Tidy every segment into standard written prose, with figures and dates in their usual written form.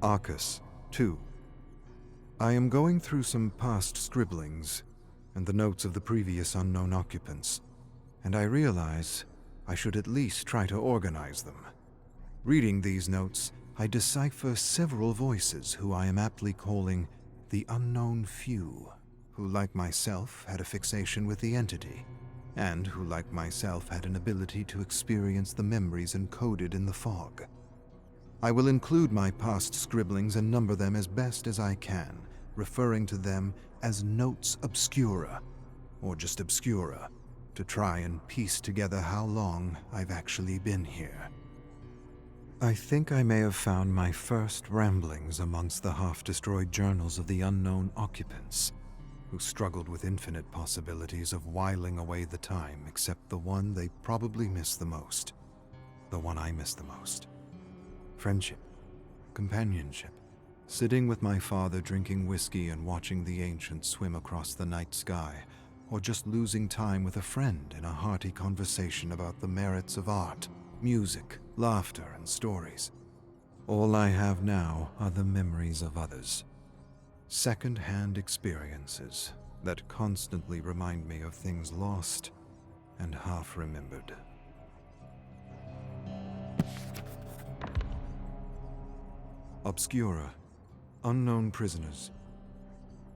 Arcus 2. I am going through some past scribblings and the notes of the previous unknown occupants, and I realize I should at least try to organize them. Reading these notes, I decipher several voices who I am aptly calling the unknown few, who like myself had a fixation with the entity, and who like myself had an ability to experience the memories encoded in the fog. I will include my past scribblings and number them as best as I can, referring to them as notes obscura, or just obscura, to try and piece together how long I've actually been here. I think I may have found my first ramblings amongst the half-destroyed journals of the unknown occupants, who struggled with infinite possibilities of whiling away the time except the one they probably miss the most, the one I miss the most. Friendship, companionship, sitting with my father drinking whiskey and watching the ancients swim across the night sky, or just losing time with a friend in a hearty conversation about the merits of art, music, laughter, and stories. All I have now are the memories of others, second-hand experiences that constantly remind me of things lost and half-remembered. Obscura, unknown prisoners.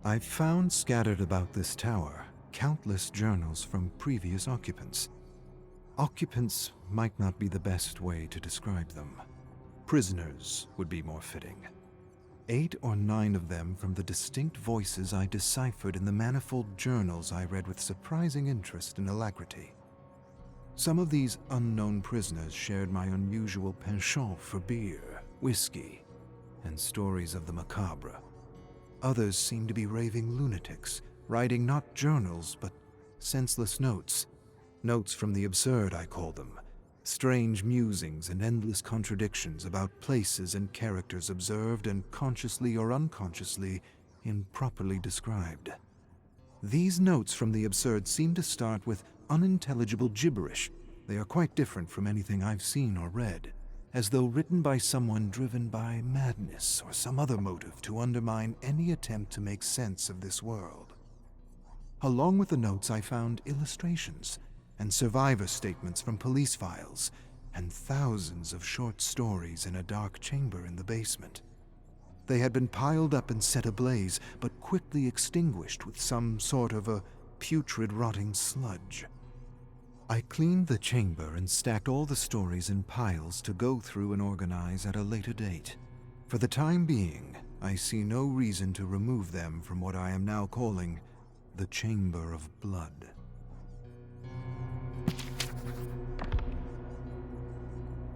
I've found scattered about this tower countless journals from previous occupants. Occupants might not be the best way to describe them. Prisoners would be more fitting. 8 or 9 of them from the distinct voices I deciphered in the manifold journals I read with surprising interest and alacrity. Some of these unknown prisoners shared my unusual penchant for beer, whiskey, and stories of the macabre. Others seemed to be raving lunatics, writing not journals but senseless notes. Notes from the absurd, I call them. Strange musings and endless contradictions about places and characters observed and consciously or unconsciously improperly described. These notes from the absurd seem to start with unintelligible gibberish. They are quite different from anything I've seen or read, as though written by someone driven by madness or some other motive to undermine any attempt to make sense of this world. Along with the notes, I found illustrations and survivor statements from police files, and thousands of short stories in a dark chamber in the basement. They had been piled up and set ablaze, but quickly extinguished with some sort of a putrid rotting sludge. I cleaned the chamber and stacked all the stories in piles to go through and organize at a later date. For the time being, I see no reason to remove them from what I am now calling the Chamber of Blood.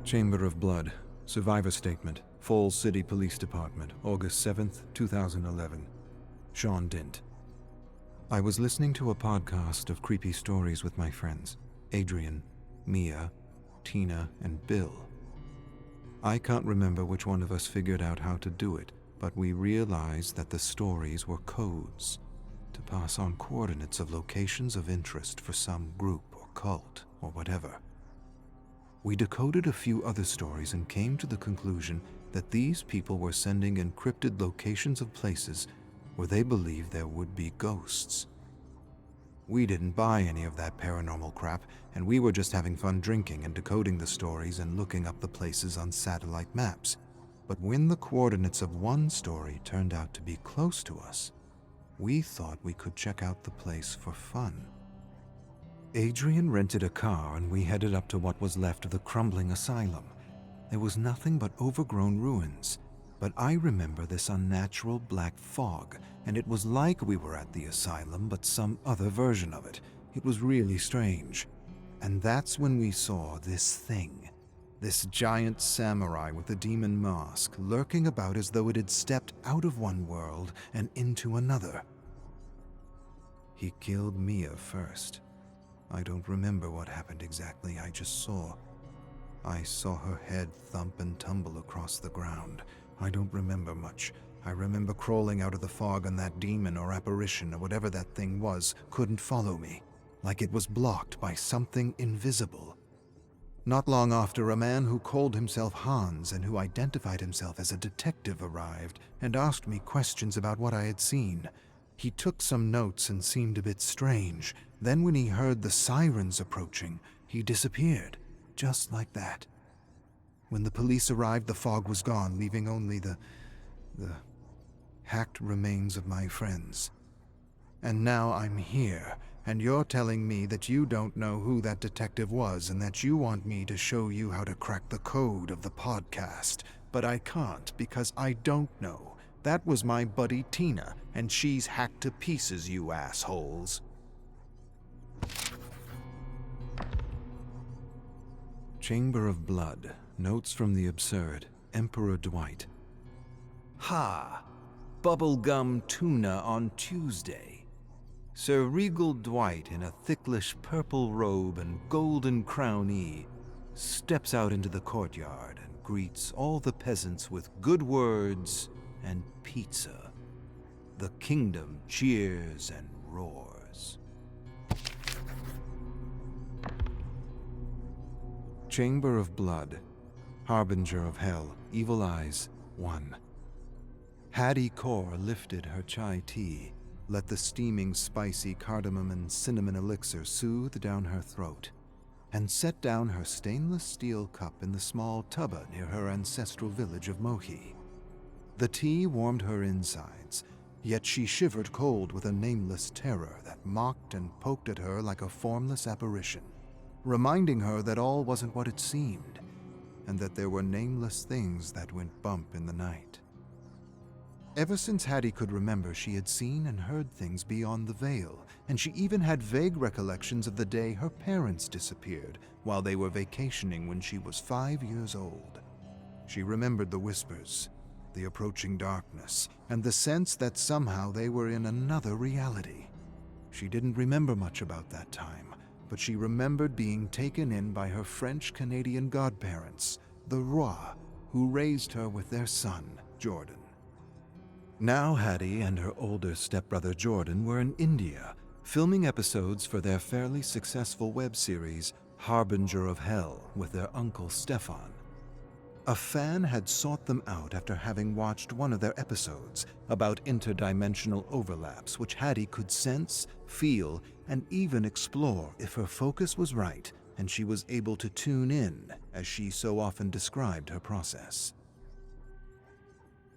Chamber of Blood, Survivor Statement, Falls City Police Department, August 7th, 2011. Sean Dint. I was listening to a podcast of creepy stories with my friends, Adrian, Mia, Tina, and Bill. I can't remember which one of us figured out how to do it, but we realized that the stories were codes to pass on coordinates of locations of interest for some group or cult or whatever. We decoded a few other stories and came to the conclusion that these people were sending encrypted locations of places where they believed there would be ghosts. We didn't buy any of that paranormal crap, and we were just having fun drinking and decoding the stories and looking up the places on satellite maps. But when the coordinates of one story turned out to be close to us, we thought we could check out the place for fun. Adrian rented a car and we headed up to what was left of the crumbling asylum. There was nothing but overgrown ruins, but I remember this unnatural black fog, and it was like we were at the asylum but some other version of it. It was really strange. And that's when we saw this thing, this giant samurai with a demon mask lurking about as though it had stepped out of one world and into another. He killed Mia first. I don't remember what happened exactly, I just saw. I saw her head thump and tumble across the ground. I don't remember much. I remember crawling out of the fog and that demon or apparition or whatever that thing was couldn't follow me, like it was blocked by something invisible. Not long after, a man who called himself Hans and who identified himself as a detective arrived and asked me questions about what I had seen. He took some notes and seemed a bit strange. Then when he heard the sirens approaching, he disappeared, just like that. When the police arrived, the fog was gone, leaving only the hacked remains of my friends. And now I'm here, and you're telling me that you don't know who that detective was and that you want me to show you how to crack the code of the podcast. But I can't because I don't know. That was my buddy Tina, and she's hacked to pieces, you assholes. Chamber of Blood. Notes from the Absurd. Emperor Dwight. Ha! Bubblegum tuna on Tuesday. Sir Regal Dwight, in a thicklish purple robe and golden crownee, steps out into the courtyard and greets all the peasants with good words and pizza. The kingdom cheers and roars. Chamber of Blood. Harbinger of Hell. Evil Eyes. 1. Hattie Kaur lifted her chai tea, let the steaming, spicy cardamom and cinnamon elixir soothe down her throat, and set down her stainless steel cup in the small tubba near her ancestral village of Mohi. The tea warmed her insides, yet she shivered cold with a nameless terror that mocked and poked at her like a formless apparition, reminding her that all wasn't what it seemed, and that there were nameless things that went bump in the night. Ever since Hattie could remember, she had seen and heard things beyond the veil, and she even had vague recollections of the day her parents disappeared while they were vacationing when she was 5 years old. She remembered the whispers, the approaching darkness, and the sense that somehow they were in another reality. She didn't remember much about that time, but she remembered being taken in by her French-Canadian godparents, the Roi, who raised her with their son, Jordan. Now Hattie and her older stepbrother Jordan were in India, filming episodes for their fairly successful web series, Harbinger of Hell, with their uncle Stefan. A fan had sought them out after having watched one of their episodes about interdimensional overlaps which Hattie could sense, feel, and even explore if her focus was right and she was able to tune in, as she so often described her process.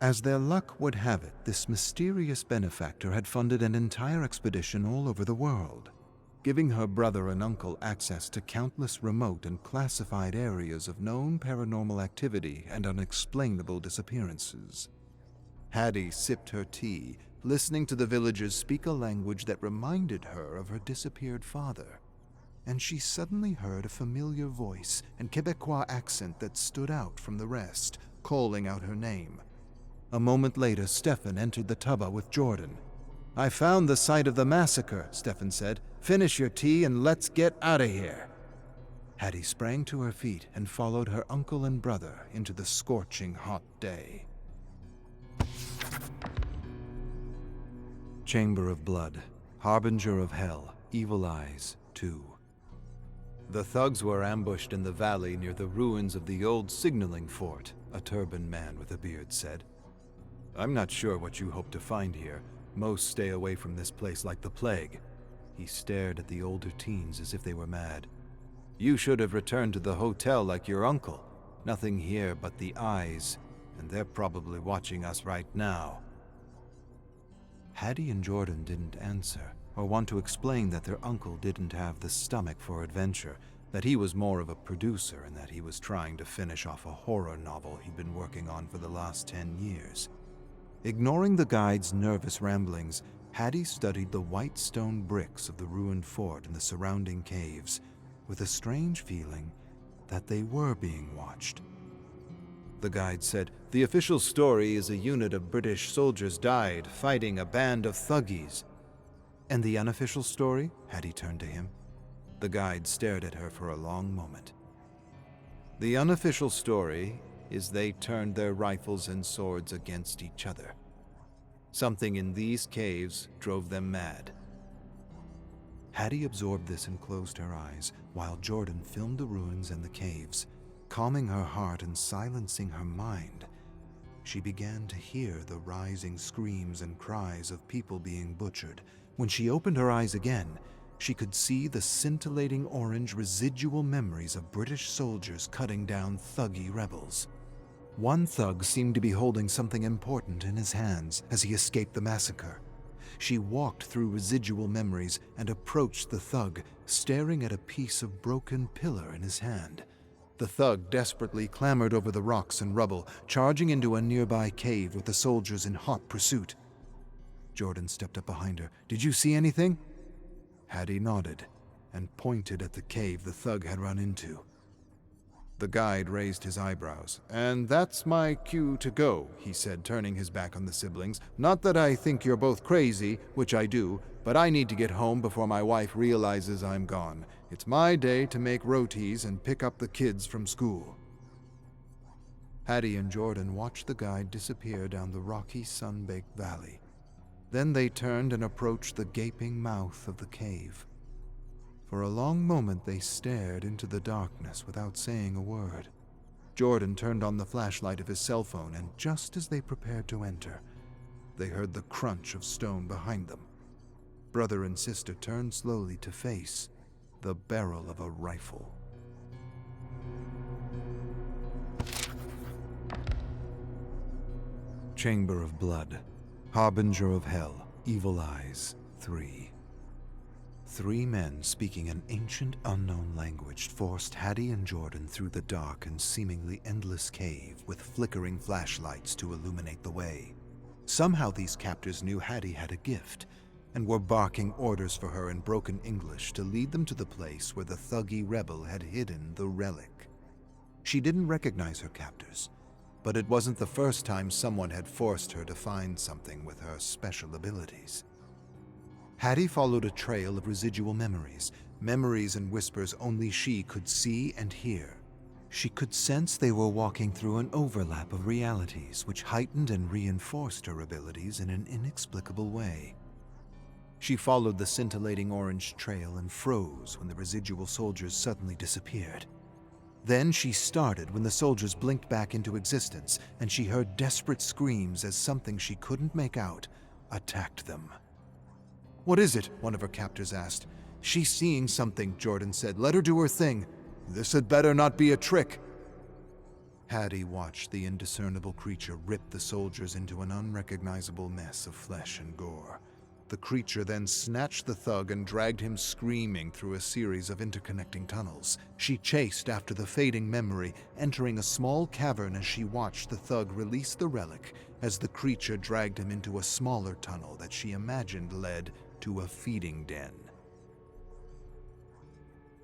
As their luck would have it, this mysterious benefactor had funded an entire expedition all over the world, giving her brother and uncle access to countless remote and classified areas of known paranormal activity and unexplainable disappearances. Hattie sipped her tea, listening to the villagers speak a language that reminded her of her disappeared father, and she suddenly heard a familiar voice and Quebecois accent that stood out from the rest, calling out her name. A moment later, Stefan entered the tubba with Jordan. "I found the site of the massacre," Stefan said. "Finish your tea and let's get out of here." Hattie sprang to her feet and followed her uncle and brother into the scorching hot day. Chamber of Blood. Harbinger of Hell. Evil Eyes. 2. The thugs were ambushed in the valley near the ruins of the old signaling fort, a turbaned man with a beard said. "I'm not sure what you hope to find here. Most stay away from this place like the plague." He stared at the older teens as if they were mad. "You should have returned to the hotel like your uncle. Nothing here but the eyes, and they're probably watching us right now." Hattie and Jordan didn't answer, or want to explain that their uncle didn't have the stomach for adventure, that he was more of a producer and that he was trying to finish off a horror novel he'd been working on for the last 10 years. Ignoring the guide's nervous ramblings, Hattie studied the white stone bricks of the ruined fort and the surrounding caves, with a strange feeling that they were being watched. The guide said, "The official story is a unit of British soldiers died fighting a band of thuggies." "And the unofficial story?" Hattie turned to him. The guide stared at her for a long moment. "The unofficial story is they turned their rifles and swords against each other. Something in these caves drove them mad." Hattie absorbed this and closed her eyes, while Jordan filmed the ruins and the caves. Calming her heart and silencing her mind, she began to hear the rising screams and cries of people being butchered. When she opened her eyes again, she could see the scintillating orange residual memories of British soldiers cutting down thuggy rebels. One thug seemed to be holding something important in his hands as he escaped the massacre. She walked through residual memories and approached the thug, staring at a piece of broken pillar in his hand. The thug desperately clambered over the rocks and rubble, charging into a nearby cave with the soldiers in hot pursuit. Jordan stepped up behind her. "Did you see anything?" Hattie nodded and pointed at the cave the thug had run into. The guide raised his eyebrows. "And that's my cue to go," he said, turning his back on the siblings. "Not that I think you're both crazy, which I do, but I need to get home before my wife realizes I'm gone. It's my day to make rotis and pick up the kids from school." Hattie and Jordan watched the guide disappear down the rocky, sun-baked valley. Then they turned and approached the gaping mouth of the cave. For a long moment they stared into the darkness without saying a word. Jordan turned on the flashlight of his cell phone, and just as they prepared to enter, they heard the crunch of stone behind them. Brother and sister turned slowly to face the barrel of a rifle. Chamber of Blood, Harbinger of Hell, Evil Eyes, 3. Three men speaking an ancient, unknown language forced Hattie and Jordan through the dark and seemingly endless cave with flickering flashlights to illuminate the way. Somehow these captors knew Hattie had a gift and were barking orders for her in broken English to lead them to the place where the thuggy rebel had hidden the relic. She didn't recognize her captors, but it wasn't the first time someone had forced her to find something with her special abilities. Hattie followed a trail of residual memories and whispers only she could see and hear. She could sense they were walking through an overlap of realities which heightened and reinforced her abilities in an inexplicable way. She followed the scintillating orange trail and froze when the residual soldiers suddenly disappeared. Then she started when the soldiers blinked back into existence, and she heard desperate screams as something she couldn't make out attacked them. "What is it?" one of her captors asked. "She's seeing something," Jordan said. "Let her do her thing." "This had better not be a trick." Hattie watched the indiscernible creature rip the soldiers into an unrecognizable mess of flesh and gore. The creature then snatched the thug and dragged him screaming through a series of interconnecting tunnels. She chased after the fading memory, entering a small cavern as she watched the thug release the relic as the creature dragged him into a smaller tunnel that she imagined led to a feeding den.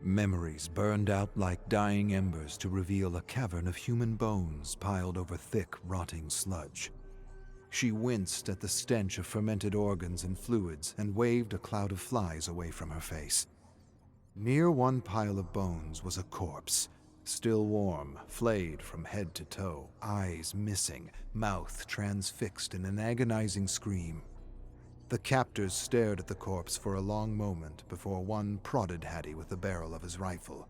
Memories burned out like dying embers to reveal a cavern of human bones piled over thick, rotting sludge. She winced at the stench of fermented organs and fluids and waved a cloud of flies away from her face. Near one pile of bones was a corpse, still warm, flayed from head to toe, eyes missing, mouth transfixed in an agonizing scream. The captors stared at the corpse for a long moment before one prodded Hattie with the barrel of his rifle.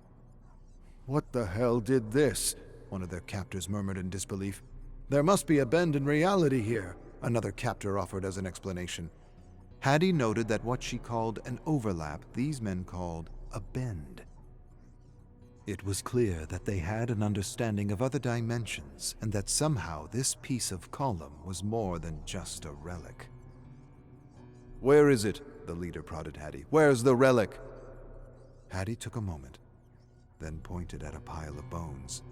"What the hell did this?" one of their captors murmured in disbelief. "There must be a bend in reality here," another captor offered as an explanation. Hattie noted that what she called an overlap, these men called a bend. It was clear that they had an understanding of other dimensions, and that somehow this piece of column was more than just a relic. "Where is it?" the leader prodded Hattie. "Where's the relic?" Hattie took a moment, then pointed at a pile of bones.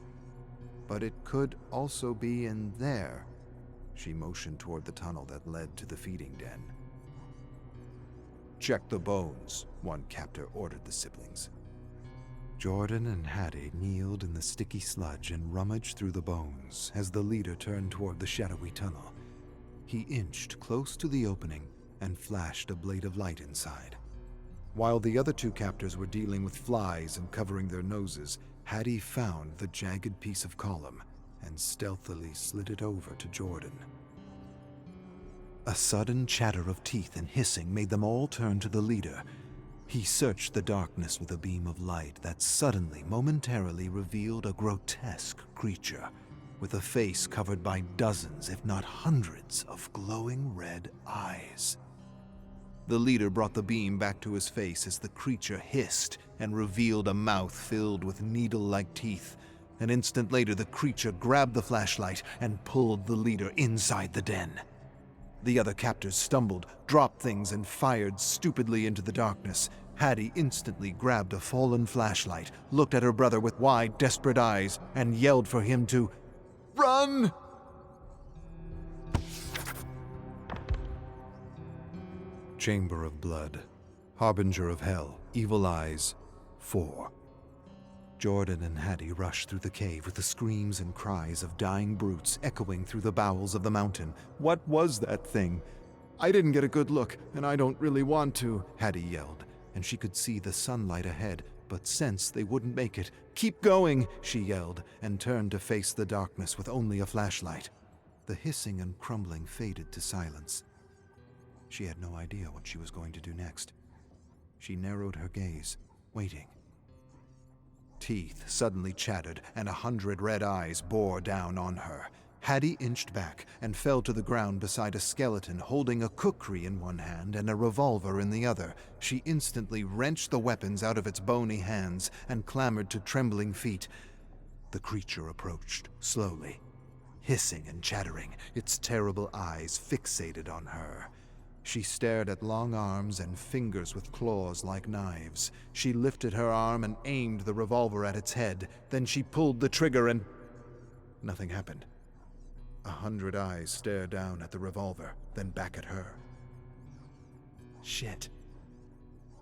"But it could also be in there." She motioned toward the tunnel that led to the feeding den. "Check the bones," one captor ordered the siblings. Jordan and Hattie kneeled in the sticky sludge and rummaged through the bones as the leader turned toward the shadowy tunnel. He inched close to the opening and flashed a blade of light inside. While the other two captors were dealing with flies and covering their noses, Hattie found the jagged piece of column and stealthily slid it over to Jordan. A sudden chatter of teeth and hissing made them all turn to the leader. He searched the darkness with a beam of light that suddenly, momentarily revealed a grotesque creature with a face covered by dozens, if not hundreds, of glowing red eyes. The leader brought the beam back to his face as the creature hissed and revealed a mouth filled with needle-like teeth. An instant later, the creature grabbed the flashlight and pulled the leader inside the den. The other captors stumbled, dropped things, and fired stupidly into the darkness. Hattie instantly grabbed a fallen flashlight, looked at her brother with wide, desperate eyes, and yelled for him to run! Chamber of Blood, Harbinger of Hell, Evil Eyes, 4. Jordan and Hattie rushed through the cave with the screams and cries of dying brutes echoing through the bowels of the mountain. What was that thing? I didn't get a good look, and I don't really want to, Hattie yelled, and she could see the sunlight ahead, but sensed they wouldn't make it. Keep going, she yelled, and turned to face the darkness with only a flashlight. The hissing and crumbling faded to silence. She had no idea what she was going to do next. She narrowed her gaze, waiting. Teeth suddenly chattered, and 100 red eyes bore down on her. Hattie inched back and fell to the ground beside a skeleton holding a kukri in one hand and a revolver in the other. She instantly wrenched the weapons out of its bony hands and clambered to trembling feet. The creature approached, slowly, hissing and chattering, its terrible eyes fixated on her. She stared at long arms and fingers with claws like knives. She lifted her arm and aimed the revolver at its head. Then she pulled the trigger and nothing happened. 100 eyes stared down at the revolver, then back at her. Shit.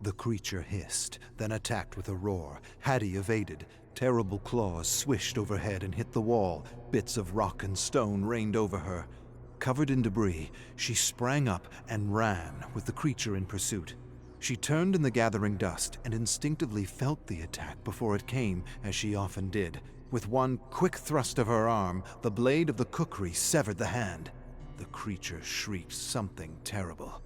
The creature hissed, then attacked with a roar. Hattie evaded. Terrible claws swished overhead and hit the wall. Bits of rock and stone rained over her. Covered in debris, she sprang up and ran, with the creature in pursuit. She turned in the gathering dust and instinctively felt the attack before it came, as she often did. With one quick thrust of her arm, the blade of the kukri severed the hand. The creature shrieked something terrible.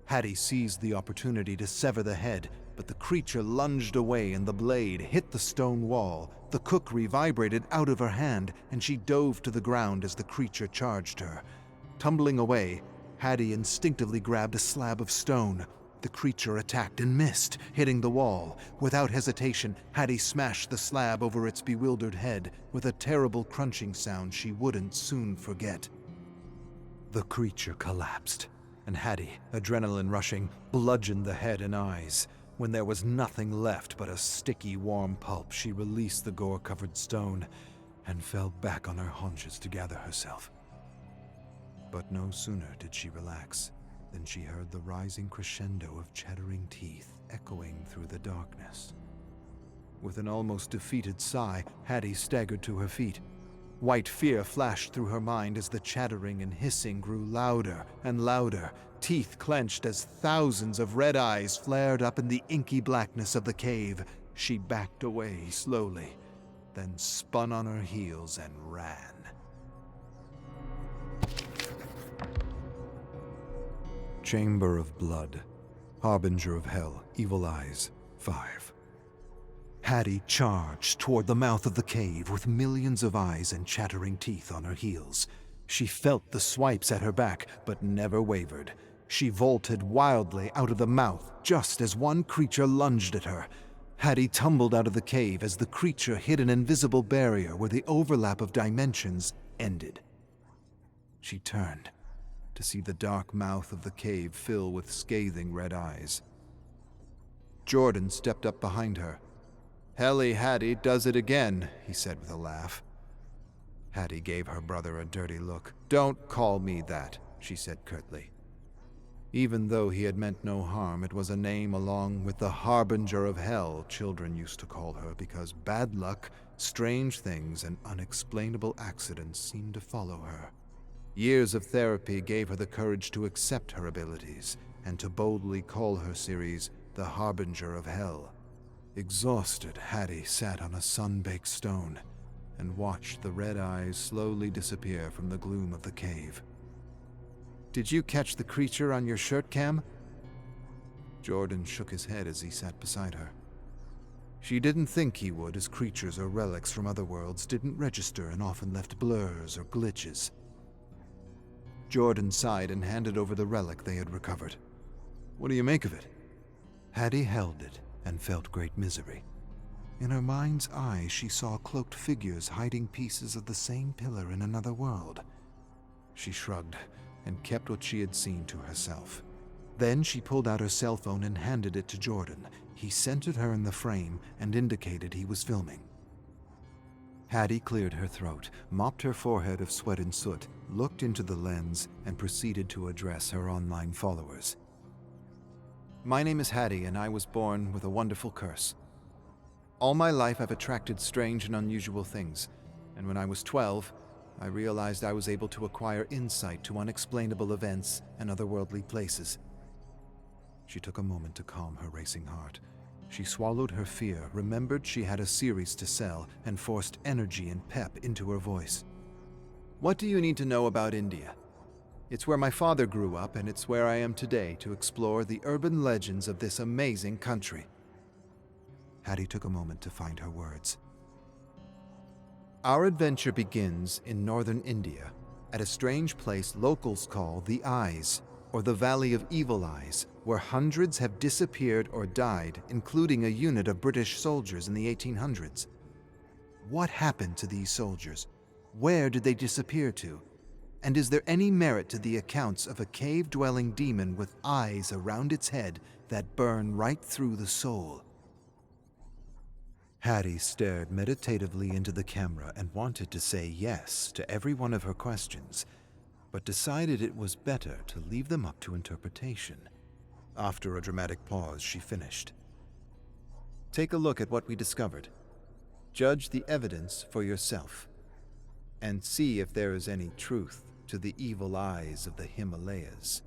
Hattie seized the opportunity to sever the head, but the creature lunged away and the blade hit the stone wall. The kukri vibrated out of her hand, and she dove to the ground as the creature charged her. Tumbling away, Hattie instinctively grabbed a slab of stone. The creature attacked and missed, hitting the wall. Without hesitation, Hattie smashed the slab over its bewildered head with a terrible crunching sound she wouldn't soon forget. The creature collapsed, and Hattie, adrenaline rushing, bludgeoned the head and eyes. When there was nothing left but a sticky, warm pulp, she released the gore-covered stone and fell back on her haunches to gather herself. But no sooner did she relax than she heard the rising crescendo of chattering teeth echoing through the darkness. With an almost defeated sigh, Hattie staggered to her feet. White fear flashed through her mind as the chattering and hissing grew louder and louder. Teeth clenched as thousands of red eyes flared up in the inky blackness of the cave. She backed away slowly, then spun on her heels and ran. Chamber of Blood, Harbinger of Hell, Evil Eyes, 5. Hattie charged toward the mouth of the cave with millions of eyes and chattering teeth on her heels. She felt the swipes at her back, but never wavered. She vaulted wildly out of the mouth just as one creature lunged at her. Hattie tumbled out of the cave as the creature hit an invisible barrier where the overlap of dimensions ended. She turned to see the dark mouth of the cave fill with scathing red eyes. Jordan stepped up behind her. "Helly Hattie does it again," he said with a laugh. Hattie gave her brother a dirty look. "Don't call me that," she said curtly. Even though he had meant no harm, it was a name along with the Harbinger of Hell children used to call her because bad luck, strange things, and unexplainable accidents seemed to follow her. Years of therapy gave her the courage to accept her abilities and to boldly call her series the Harbinger of Hell. Exhausted, Hattie sat on a sun-baked stone and watched the red eyes slowly disappear from the gloom of the cave. "Did you catch the creature on your shirt cam?" Jordan shook his head as he sat beside her. She didn't think he would, as creatures or relics from other worlds didn't register and often left blurs or glitches. Jordan sighed and handed over the relic they had recovered. "What do you make of it?" Hattie held it and felt great misery. In her mind's eye, she saw cloaked figures hiding pieces of the same pillar in another world. She shrugged and kept what she had seen to herself. Then she pulled out her cell phone and handed it to Jordan. He centered her in the frame and indicated he was filming. Hattie cleared her throat, mopped her forehead of sweat and soot, looked into the lens, and proceeded to address her online followers. "My name is Hattie, and I was born with a wonderful curse. All my life I've attracted strange and unusual things, and when I was 12, I realized I was able to acquire insight to unexplainable events and otherworldly places." She took a moment to calm her racing heart. She swallowed her fear, remembered she had a series to sell, and forced energy and pep into her voice. "What do you need to know about India? It's where my father grew up, and it's where I am today to explore the urban legends of this amazing country." Hattie took a moment to find her words. "Our adventure begins in northern India, at a strange place locals call the Eyes, or the Valley of Evil Eyes, where hundreds have disappeared or died, including a unit of British soldiers in the 1800s. What happened to these soldiers? Where did they disappear to? And is there any merit to the accounts of a cave-dwelling demon with eyes around its head that burn right through the soul?" Hattie stared meditatively into the camera and wanted to say yes to every one of her questions, but decided it was better to leave them up to interpretation. After a dramatic pause, she finished. "Take a look at what we discovered. Judge the evidence for yourself, and see if there is any truth to the evil eyes of the Himalayas."